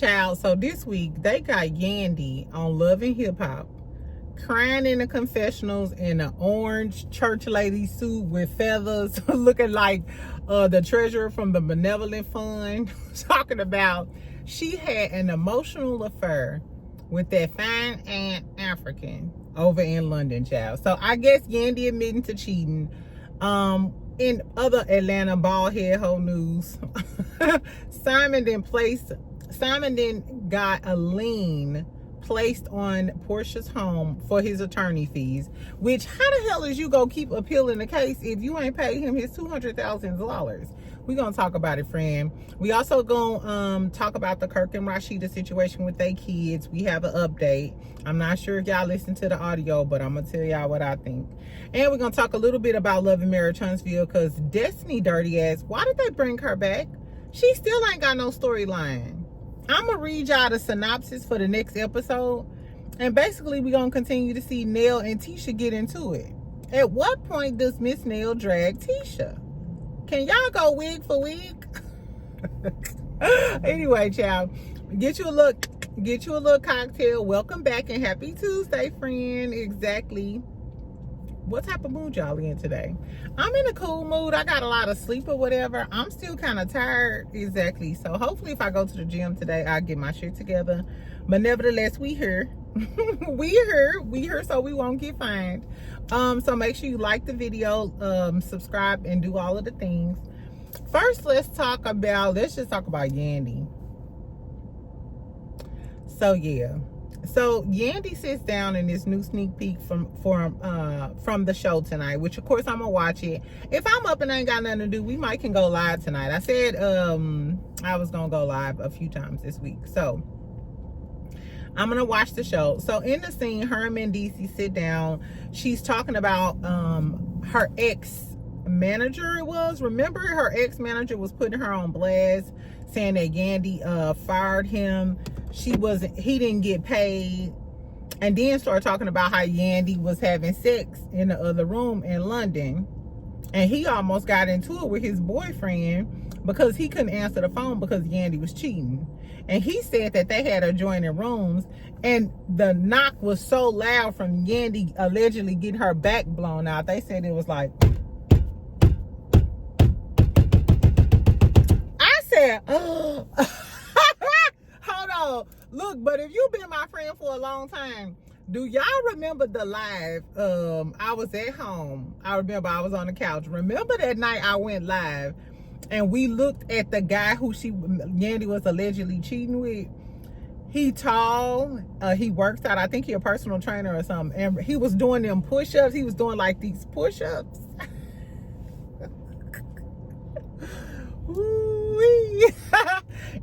Child, so this week they got Yandy on Love and Hip Hop crying in the confessionals in an orange church lady suit with feathers, looking like the treasurer from the Benevolent Fund, talking about she had an emotional affair with that fine Aunt African over in London, child. So I guess Yandy admitting to cheating. In other Atlanta bald head hoe news, Simon then got a lien placed on Porsha's home for his attorney fees, which how the hell is you gonna keep appealing the case if you ain't paid him his $200,000? We're gonna talk about it, friend. We also gonna talk about the Kirk and Rashida situation with their kids. We have an update. I'm not sure if y'all listen to the audio, but I'm gonna tell y'all what I think. And we're gonna talk a little bit about Love and Marriage Huntsville, because Destiny dirty ass, why did they bring her back? She still ain't got no storyline. I'm gonna read y'all the synopsis for the next episode, and basically we're gonna continue to see Nell and Tisha get into it. At what point does Miss Nell drag Tisha? Can y'all go wig for wig? Anyway, child, get you a little cocktail. Welcome back and happy Tuesday, friend. Exactly. What type of mood y'all in today? I'm in a cool mood. I got a lot of sleep or whatever. I'm still kind of tired. Exactly. So hopefully if I go to the gym today, I'll get my shit together. But nevertheless, we here. we here, so we won't get fined. So make sure you like the video, subscribe, and do all of the things. First, let's just talk about Yandy. So yeah. So Yandy sits down in this new sneak peek from the show tonight, which of course I'm gonna watch it. If I'm up and I ain't got nothing to do, we might can go live tonight. I said I was gonna go live a few times this week, so I'm gonna watch the show. So in the scene, her and Mendecees sit down. She's talking about her ex-manager. Remember, her ex-manager was putting her on blast, saying that Yandy fired him. He didn't get paid, and then started talking about how Yandy was having sex in the other room in London, and he almost got into it with his boyfriend because he couldn't answer the phone because Yandy was cheating. And he said that they had adjoining rooms, and the knock was so loud from Yandy allegedly getting her back blown out. They said it was like, I said, oh. Hold on. Look, but if you've been my friend for a long time, do y'all remember the live? I was at home. I remember I was on the couch. Remember that night I went live and we looked at the guy who Yandy was allegedly cheating with? He tall. He works out. I think he a personal trainer or something. And he was doing them push-ups. He was doing like these push-ups.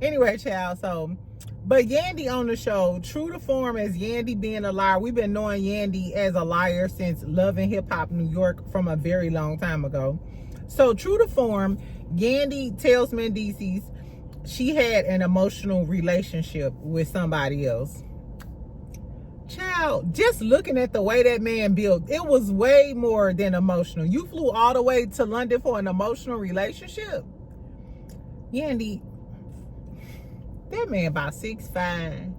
Anyway, child, but Yandy on the show, true to form as Yandy being a liar. We've been knowing Yandy as a liar since Love and Hip Hop New York from a very long time ago. So true to form, Yandy tells Mendecees she had an emotional relationship with somebody else. Child, just looking at the way that man built, it was way more than emotional. You flew all the way to London for an emotional relationship? Yandy, that man about 6'5",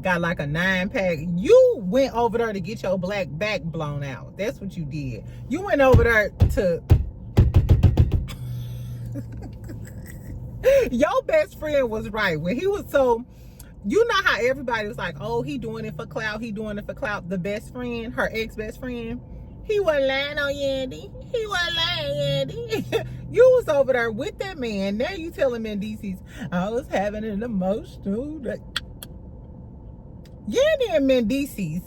got like a 9-pack. You went over there to get your black back blown out. That's what you did. You went over there to your best friend was right when he was so, you know how everybody was like, oh, he doing it for clout, he doing it for clout. The best friend, her ex-best friend, he wasn't lying on Yandy. He wasn't lying, Yandy. You was over there with that man. Now you telling Mendecees, I was having an emotional. Yandy and Mendecees,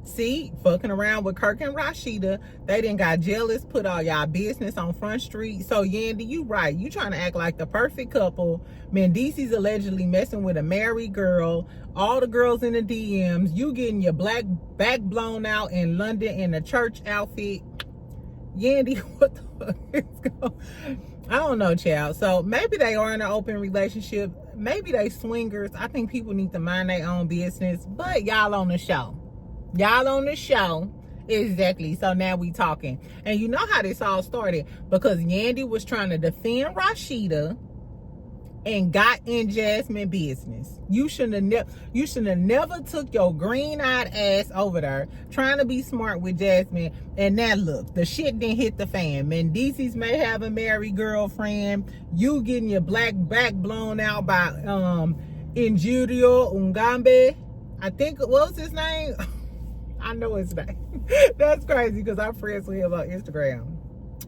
see, fucking around with Kirk and Rashida. They done got jealous, put all y'all business on Front Street. So Yandy, you right. You trying to act like the perfect couple. Mendecees allegedly messing with a married girl. All the girls in the DMs. You getting your black back blown out in London in a church outfit. Yandy, what the fuck is going? I don't know, child. So maybe they are in an open relationship. Maybe they swingers. I think people need to mind their own business. But y'all on the show. Y'all on the show. Exactly. So now we talking. And you know how this all started. Because Yandy was trying to defend Rasheeda and got in Jasmine business. You should have never took your green-eyed ass over there trying to be smart with Jasmine. And now look, the shit didn't hit the fan. Mendecees may have a married girlfriend. You getting your black back blown out by Injurio Ungambe. I think, what was his name? I know his name. That's crazy because I'm friends with him on Instagram.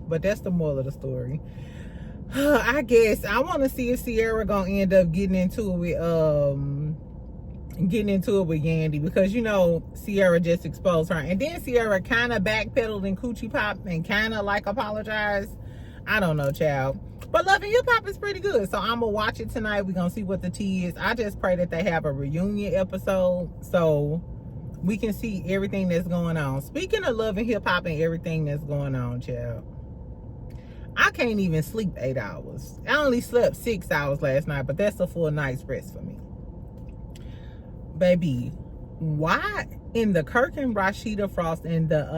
But that's the moral of the story. I guess I want to see if Sierra gonna end up getting into it with Yandy, because you know Sierra just exposed her, and then Sierra kind of backpedaled in Coochie Pop and kind of like apologized. I don't know, child. But Love and Hip Hop is pretty good, so I'm gonna watch it tonight. We're gonna see what the tea is. I just pray that they have a reunion episode so we can see everything that's going on. Speaking of Love and Hip Hop and everything that's going on, child, I can't even sleep 8 hours. I only slept 6 hours last night, but that's a full night's rest for me. Baby, why in the Kirk and Rashida Frost and the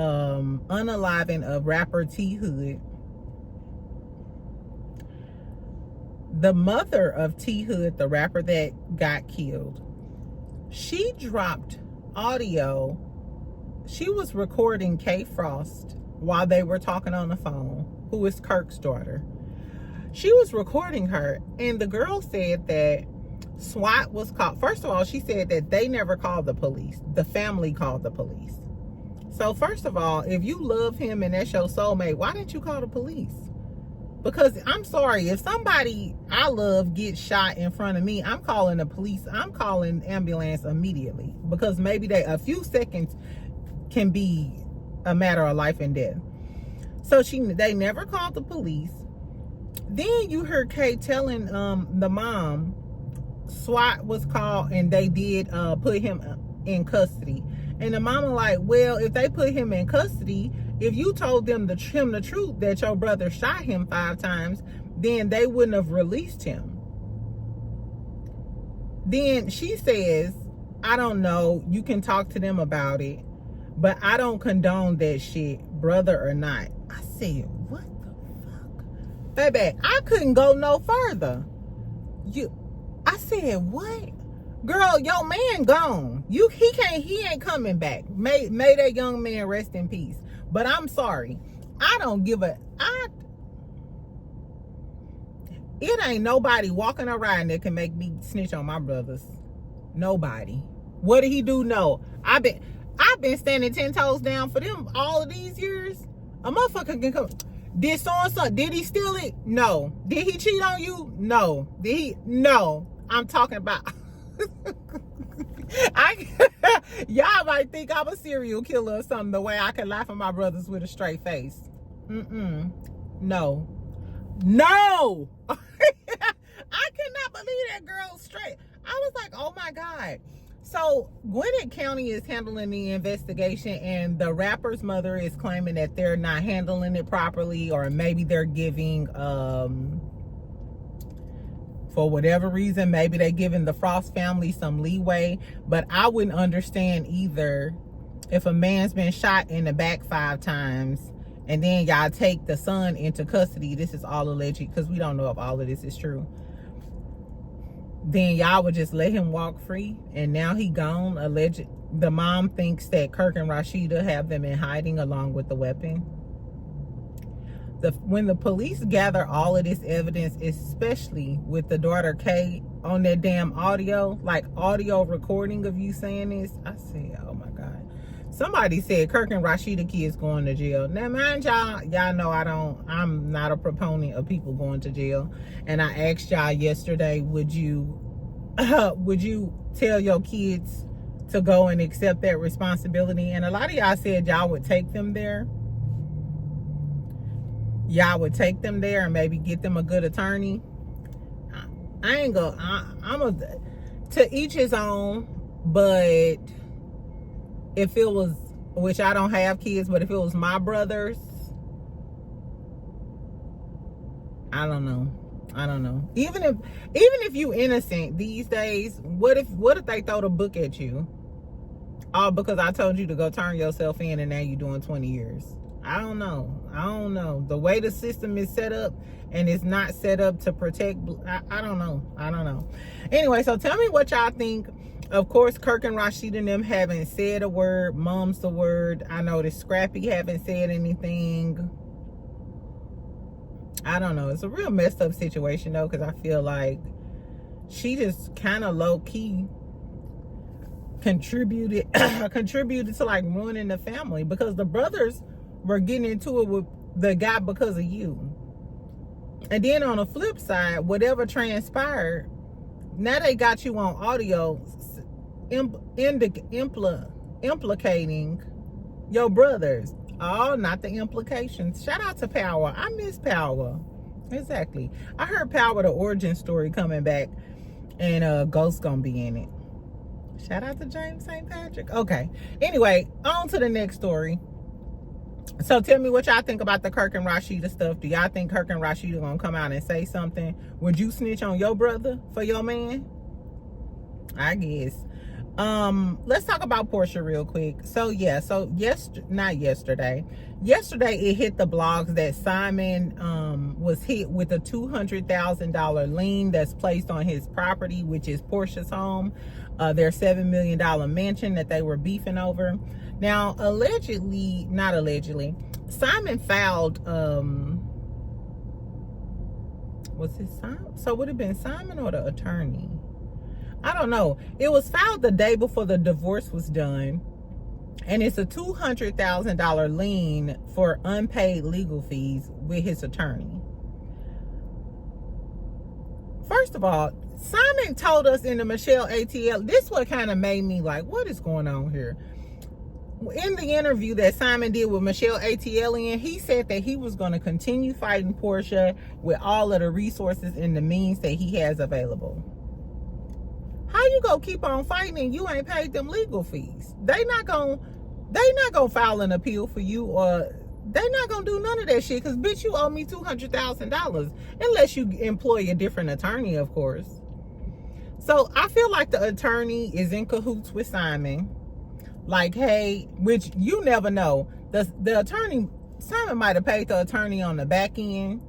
unaliving of rapper T Hood, the mother of T Hood, the rapper that got killed, she dropped audio. She was recording K Frost while they were talking on the phone, who is Kirk's daughter. She was recording her, and the girl said that SWAT was called. First of all, she said that they never called the police. The family called the police. So first of all, if you love him and that's your soulmate, why didn't you call the police? Because I'm sorry, if somebody I love gets shot in front of me, I'm calling the police. I'm calling the ambulance immediately, because maybe a few seconds can be a matter of life and death. So they never called the police. Then you heard Kay telling the mom SWAT was called and they did put him in custody. And the mama like, well, if they put him in custody, if you told them the truth that your brother shot him 5 times, then they wouldn't have released him. Then she says, I don't know, you can talk to them about it, but I don't condone that shit, brother or not. I said, what the fuck? Baby, I couldn't go no further. I said, what? Girl, your man gone. He ain't coming back. May that young man rest in peace. But I'm sorry. I don't give a... It ain't nobody walking around that can make me snitch on my brothers. Nobody. What did he do? No. I've been standing 10 toes down for them all of these years. A motherfucker can come. Did so-and-so, did he steal it? No. Did he cheat on you? No. Did he? No. I'm talking about... Y'all might think I'm a serial killer or something, the way I can laugh at my brothers with a straight face. No. I cannot believe that girl straight. I was like, oh my God. So Gwinnett County is handling the investigation, and the rapper's mother is claiming that they're not handling it properly, or maybe they're giving for whatever reason, maybe they're giving the Frost family some leeway. But I wouldn't understand either if a man's been shot in the back 5 times and then y'all take the son into custody. This is all alleged, because we don't know if all of this is true. Then y'all would just let him walk free, and now he gone. Alleged. The mom thinks that Kirk and Rashida have them in hiding along with the weapon. When the police gather all of this evidence, especially with the daughter Kay on that damn audio, like audio recording of you saying this, I said, oh my God. Somebody said Kirk and Rashida kids going to jail. Now mind y'all know I'm not a proponent of people going to jail. And I asked y'all yesterday, would you tell your kids to go and accept that responsibility? And a lot of y'all said y'all would take them there. Y'all would take them there and maybe get them a good attorney. To each his own, but if it was, which I don't have kids, but if it was my brothers, I don't know. Even if you innocent these days, what if they throw the book at you? All because I told you to go turn yourself in and now you're doing 20 years. I don't know. The way the system is set up, and it's not set up to protect. I don't know. Anyway, so tell me what y'all think. Of course, Kirk and Rashida and them haven't said a word. Mom's the word. I know that Scrappy haven't said anything. I don't know. It's a real messed up situation though, because I feel like she just kind of low key contributed to like ruining the family, because the brothers were getting into it with the guy because of you. And then on the flip side, whatever transpired, now they got you on audio implicating your brothers. Oh, not the implications. Shout out to Power. I miss Power. Exactly. I heard Power, the origin story, coming back, and Ghost gonna be in it. Shout out to James St. Patrick. Okay. Anyway, on to the next story. So tell me what y'all think about the Kirk and Rashida stuff. Do y'all think Kirk and Rashida gonna come out and say something? Would you snitch on your brother for your man? I guess. Let's talk about Porsha real quick. So yeah, not yesterday. Yesterday it hit the blogs that Simon was hit with a $200,000 lien that's placed on his property, which is Porsha's home, their $7 million mansion that they were beefing over. Now, not allegedly, Simon filed, was it Simon? So would it have been Simon or the attorney? I don't know. It was filed the day before the divorce was done. And it's a $200,000 lien for unpaid legal fees with his attorney. First of all, Simon told us in the LHHATL, this what kind of made me like, what is going on here? In the interview that Simon did with LHHATL, he said that he was going to continue fighting Porsha with all of the resources and the means that he has available. How you gonna keep on fighting and you ain't paid them legal fees? They not gonna file an appeal for you, or they not gonna do none of that shit, because bitch, you owe me $200,000, unless you employ a different attorney, of course. So I feel like the attorney is in cahoots with Simon. Like, hey, which you never know. The attorney, Simon might have paid the attorney on the back end,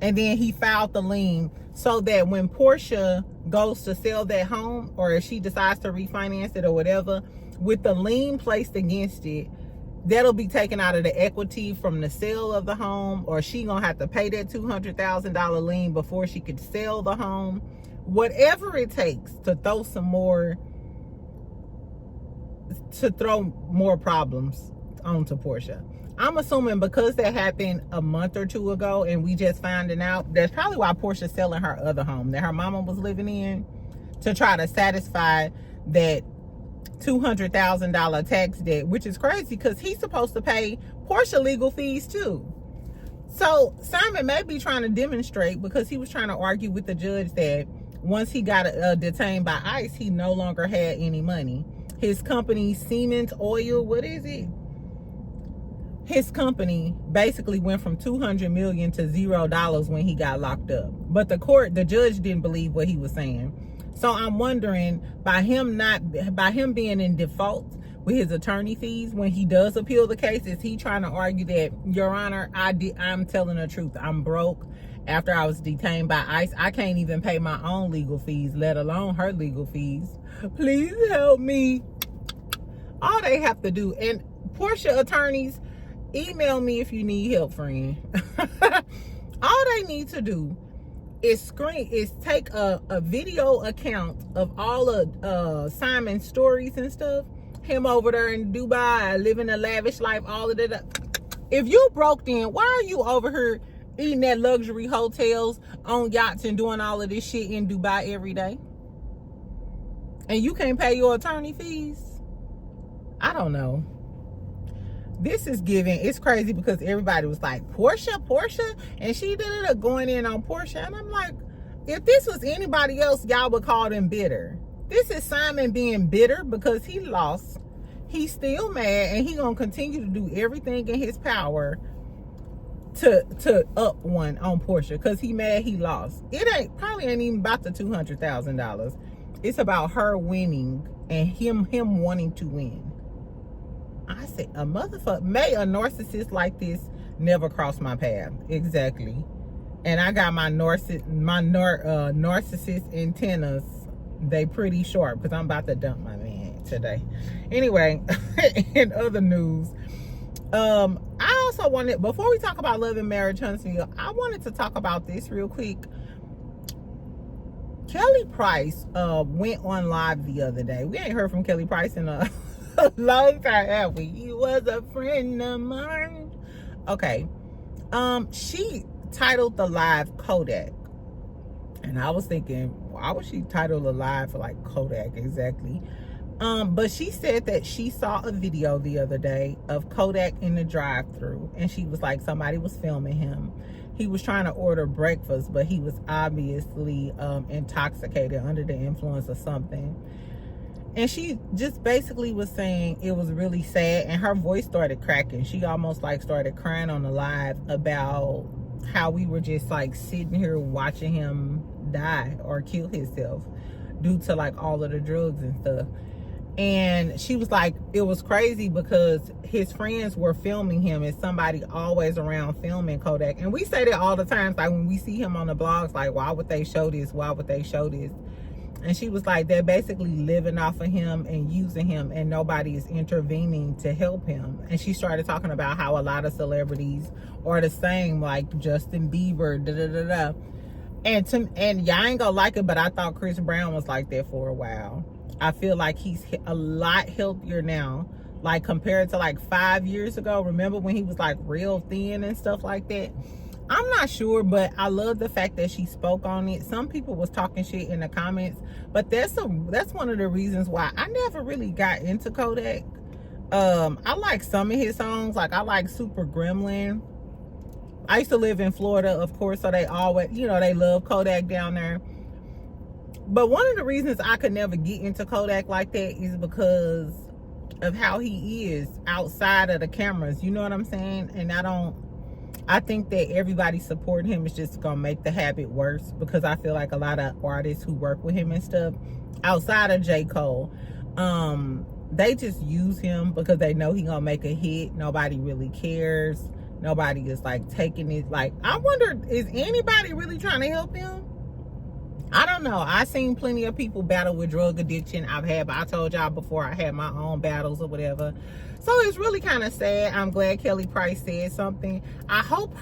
and then he filed the lien so that when Porsha goes to sell that home, or if she decides to refinance it or whatever, with the lien placed against it, that'll be taken out of the equity from the sale of the home, or she gonna have to pay that $200,000 lien before she could sell the home. Whatever it takes to throw more problems onto Porsha. I'm assuming because that happened a month or two ago and we just finding out, that's probably why Porsha's selling her other home that her mama was living in, to try to satisfy that $200,000 tax debt, which is crazy because he's supposed to pay Porsha legal fees too. So Simon may be trying to demonstrate, because he was trying to argue with the judge that once he got detained by ICE, he no longer had any money. His company, Siemens Oil, what is it? His company basically went from $200 million to $0 when he got locked up. But the judge didn't believe what he was saying. So I'm wondering, by him being in default with his attorney fees, when he does appeal the case, is he trying to argue that, Your Honor, I'm telling the truth. I'm broke. After I was detained by ICE, I can't even pay my own legal fees, let alone her legal fees. Please help me. All they have to do, and Porsha attorneys, email me if you need help, friend. All they need to do is take a video account of all of Simon's stories and stuff. Him over there in Dubai, living a lavish life, all of that. If you broke, then why are you over here eating at luxury hotels, on yachts, and doing all of this shit in Dubai every day? And you can't pay your attorney fees? I don't know. This is giving, it's crazy because everybody was like, Porsha, and she did it going in on Porsha. And I'm like, if this was anybody else, y'all would call them bitter. This is Simon being bitter because he lost. He's still mad, and he gonna continue to do everything in his power to up one on Porsha because he mad he lost. It probably ain't even about the $200,000. It's about her winning and him wanting to win. I said, a motherfucker, may a narcissist like this never cross my path. Exactly. And I got my narcissist antennas. They pretty sharp because I'm about to dump my man today. Anyway, in other news, I also wanted, before we talk about love and marriage, Huntsville, I wanted to talk about this real quick. Kelly Price went on live the other day. We ain't heard from Kelly Price in a long time, have we? He was a friend of mine. Okay. She titled the live Kodak. And I was thinking, why would she title the live for like Kodak exactly? But she said that she saw a video the other day of Kodak in the drive-thru, and she was like, somebody was filming him. He was trying to order breakfast, but he was obviously intoxicated, under the influence of something. And she just basically was saying it was really sad, and her voice started cracking. She almost like started crying on the live about how we were just like sitting here watching him die or kill himself due to like all of the drugs and stuff. And she was like, it was crazy because his friends were filming him, and somebody always around filming Kodak. And we say that all the time, like when we see him on the blogs, like, why would they show this? Why would they show this? And she was like, they're basically living off of him and using him, and nobody is intervening to help him. And she started talking about how a lot of celebrities are the same, like Justin Bieber, da-da-da-da. And y'all ain't gonna like it, but I thought Chris Brown was like that for a while. I feel like he's a lot healthier now, like compared to like 5 years ago. Remember when he was like real thin and stuff like that? I'm not sure, but I love the fact that she spoke on it. Some people was talking shit in the comments, but that's one of the reasons why I never really got into Kodak. I like some of his songs, like I like Super Gremlin. I used to live in Florida, of course, so they always, you know, they love Kodak down there. But one of the reasons I could never get into Kodak like that is because of how he is outside of the cameras. You know what I'm saying? And I think that everybody supporting him is just gonna make the habit worse, because I feel like a lot of artists who work with him and stuff, outside of J. Cole, they just use him because they know he gonna make a hit. Nobody really cares. Nobody is like taking it. Like, I wonder, is anybody really trying to help him? I don't know. I've seen plenty of people battle with drug addiction. I told y'all before, I had my own battles or whatever. So it's really kind of sad. I'm glad Kelly Price said something. I hope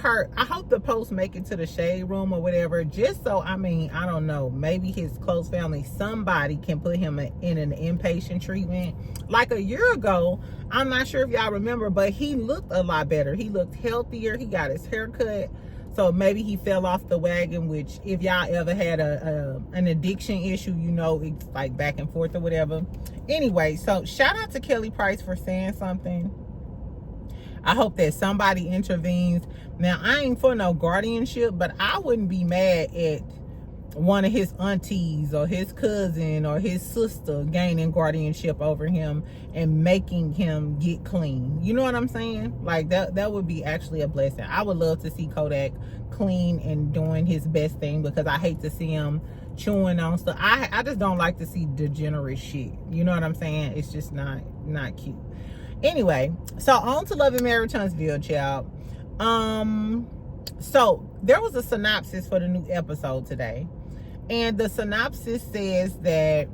the post make it to the shade room or whatever, just so, I mean, I don't know, maybe his close family, somebody can put him in an inpatient treatment. Like a year ago, I'm not sure if y'all remember, but he looked a lot better. He looked healthier. He got his hair cut. So maybe he fell off the wagon, which if y'all ever had an addiction issue, you know, it's like back and forth or whatever. Anyway, so shout out to Kelly Price for saying something. I hope that somebody intervenes. Now, I ain't for no guardianship, but I wouldn't be mad at one of his aunties or his cousin or his sister gaining guardianship over him and making him get clean. You know what I'm saying? Like that would be actually a blessing. I would love to see Kodak clean and doing his best thing, because I hate to see him chewing on stuff. I just don't like to see degenerate shit. You know what I'm saying? It's just not cute. Anyway, so on to Love and Marriage Huntsville, child. So there was a synopsis for the new episode today. And the synopsis says that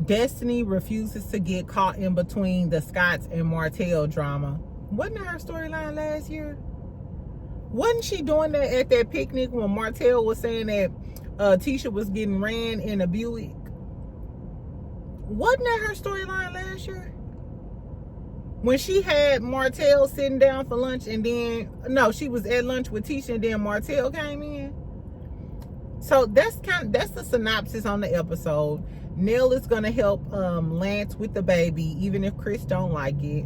Destiny refuses to get caught in between the Scotts and Martell drama. Wasn't her storyline last year? Wasn't she doing that at that picnic when Martell was saying that Tisha was getting ran in a Buick? Wasn't that her storyline last year? When she had Martell sitting down for lunch, and then, no, she was at lunch with Tisha and then Martell came in. So that's the synopsis on the episode. Nell is gonna help Lance with the baby, even if Chris don't like it.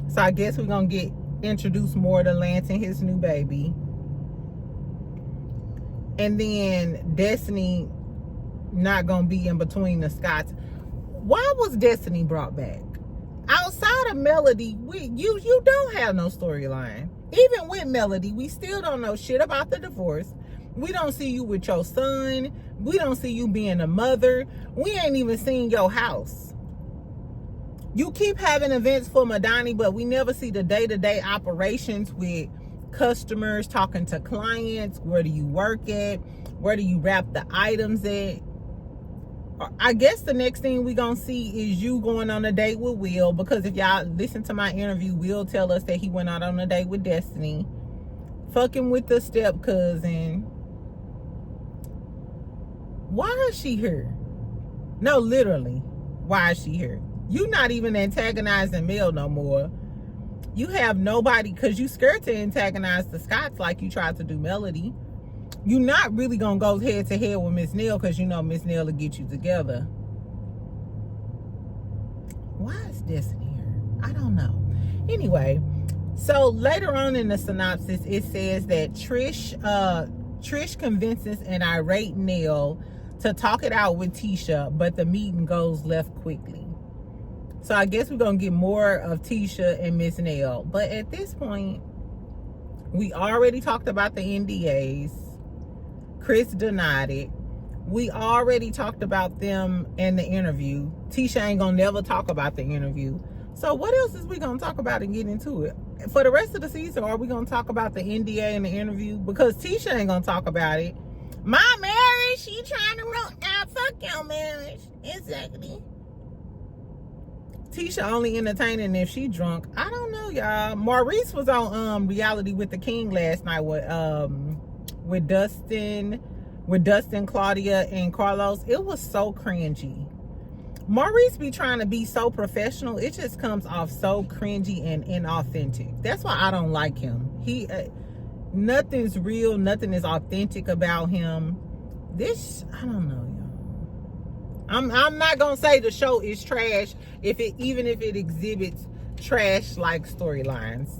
So I guess we're gonna get introduced more to Lance and his new baby. And then Destiny not gonna be in between the Scotts. Why was Destiny brought back? Outside of Melody, you don't have no storyline. Even with Melody, we still don't know shit about the divorce. We don't see you with your son. We don't see you being a mother. We ain't even seen your house. You keep having events for Madani, but we never see the day-to-day operations with customers, talking to clients. Where do you work at? Where do you wrap the items at? I guess the next thing we gonna see is you going on a date with Will, because if y'all listen to my interview, Will tell us that he went out on a date with Destiny, fucking with the step cousin. Why is she here? No, literally, why is she here? You not even antagonizing Mel no more. You have nobody, because you scared to antagonize the Scotts like you tried to do Melody. You not really gonna go head to head with Miss Nell, because you know Miss Nell will get you together. Why is Destiny here? I don't know. Anyway, so later on in the synopsis, it says that Trish convinces an irate Nell to talk it out with Tisha, but the meeting goes left quickly. So I guess we're going to get more of Tisha and Miss Nell. But at this point, we already talked about the NDAs. Chris denied it. We already talked about them in the interview. Tisha ain't going to never talk about the interview. So what else is we going to talk about and get into it? For the rest of the season, are we going to talk about the NDA and the interview? Because Tisha ain't going to talk about it. My marriage, she trying to run out. Fuck your marriage. Exactly. Tisha only entertaining if she drunk. I don't know, y'all. Maurice was on Reality with the King last night with Dustin, Claudia, and Carlos. It was so cringy. Maurice be trying to be so professional. It just comes off so cringy and inauthentic. That's why I don't like him. He nothing's real, nothing is authentic about him. This, I don't know, y'all. I'm not gonna say the show is trash even if it exhibits trash like storylines,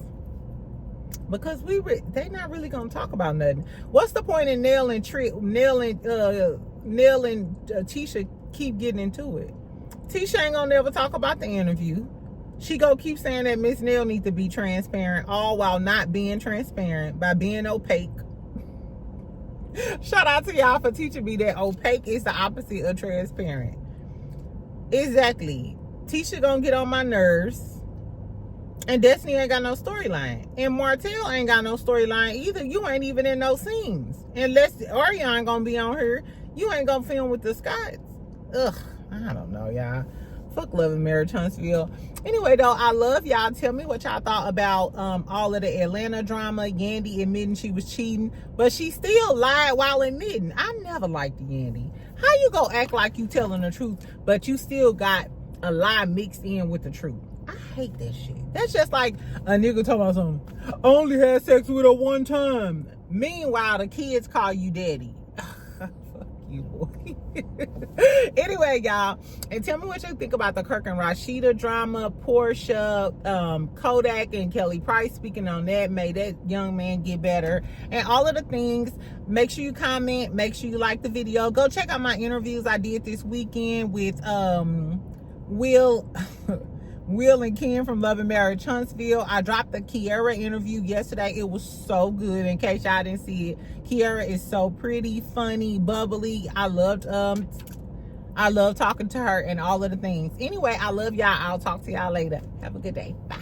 because they not really gonna talk about nothing. What's the point in Nell and Tisha keep getting into it? Tisha ain't gonna never talk about the interview. She gonna keep saying that Miss Nell needs to be transparent, all while not being transparent by being opaque. Shout out to y'all for teaching me that opaque is the opposite of transparent. Exactly. Tisha gonna get on my nerves. And Destiny ain't got no storyline. And Martell ain't got no storyline either. You ain't even in those scenes. Unless Ariana gonna be on here, you ain't gonna film with the Scotts. Ugh, I don't know, y'all. Fuck Love and Marriage Huntsville. Anyway, though, I love y'all. Tell me what y'all thought about all of the Atlanta drama. Yandy admitting she was cheating, but she still lied while admitting. I never liked Yandy. How you gonna act like you telling the truth, but you still got a lie mixed in with the truth? I hate that shit. That's just like a nigga talking about something. I only had sex with her one time. Meanwhile, the kids call you daddy. Fuck you, boy. Anyway, y'all, and tell me what you think about the Kirk and Rashida drama. Porsha, Kodak, and Kelly Price speaking on that. May that young man get better, and all of the things. Make sure you comment, make sure you like the video. Go check out my interviews I did this weekend with Will and Ken from Love and Marriage Huntsville. I dropped the Kiara interview yesterday. It was so good. In case y'all didn't see it, Kiara is so pretty, funny, bubbly. I love talking to her and all of the things. Anyway, I love y'all. I'll talk to y'all later. Have a good day. Bye.